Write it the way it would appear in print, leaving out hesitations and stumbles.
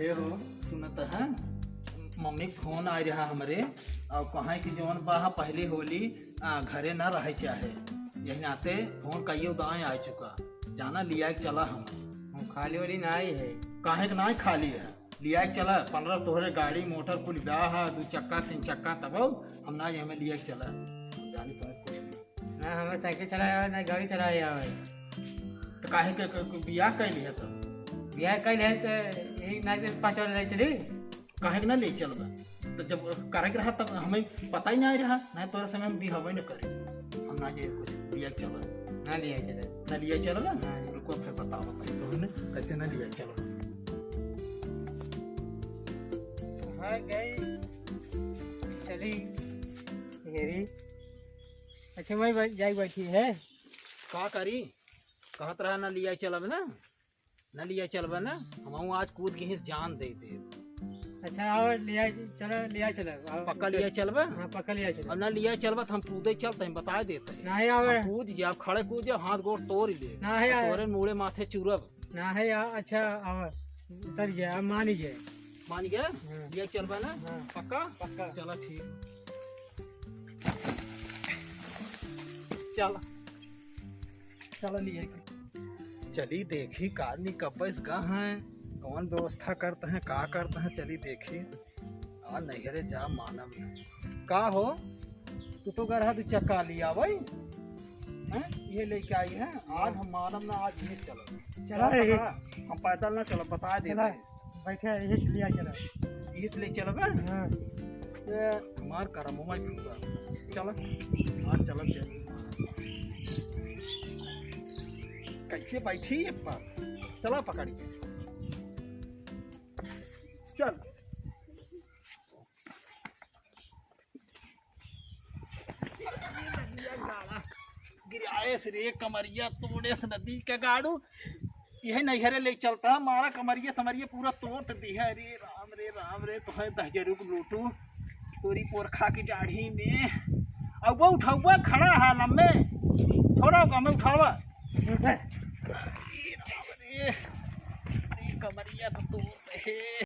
हे हो सुनत है मम्मी के फोन आ रहा हमरे और कहा कि जौन बा पहले होली घरे न रहे चाहे यही नाते फोन कई दाएँ आ चुका जाना लिया के चला हम खाली वाली नाई है काहे के ना खाली है लिया के चला 15 तोहरे गाड़ी मोटर कुल ब्याह है 2 चक्का 3 चक्का तब हम ना हमें लिया के चला जानी तुम्हें कुछ नहीं ना हमें साइकिल चलाया ना गाड़ी चलाया है तो काहे के बियाह कैली है तो बियाह कल है तो यही ना 5 वाले ले चली काहे के ना ले चलबा तो जब करे के रहा तब हमें पता ही नहीं रहा नहीं तोरा समय में भी हवे न करे हम ना ये कुछ लिया के चला ना लिया चले ना लिया चला ना रुको फिर बताओ तो हमने कैसे ना लिया चलो हाँ गई चली हेरी अच्छा मैं जाई बैठी है का करी कहत रहा ना लिया चलब ना लिया चलबा ना हम आज कूद के जान दे दे अच्छा और लिया चलो पक्का लिया चलबा हाँ पक्का लिया चलो अब ना लिया चलबा तो हम कूदे चलते हैं बता देते हैं नहीं आवे कूद जा खड़े कूद जा हाथ गोड़ तोड़ ले ना है तोरे मूड़े माथे चुरब ना है अच्छा आवे उतर गया मान गए मान गया लिया चलबा ना हाँ। पक्का पक्का चलो ठीक चल चलो लिए चली देखी का आदमी कब्बस कहाँ है कौन व्यवस्था करते हैं का करते हैं चली देखी आ नहरे जा मानव का हो तू गरहा 2 चक्का लिया भाई हैं ये लेके आई है आज हम मानव ना आज नहीं चलो चला हम पैदल ना चलो बता दे बैठे यही से लिया चला इसलिए चलबे हाँ हमार करम में चलो आज चलो कैसे बैठी है चला पकड़ के चल गिराए से रे कमरिया तोड़े से नदी के गाड़ू यह नहरे ले चलता हमारा कमरिया समरिया पूरा तोड़ दिया रे राम रे तो है 10 रुपये लूटू तोरी पोरखा की दाढ़ी में अब वो उठावा खड़ा है लम्बे थोड़ा हमें उठावा कमरिया तो तोड़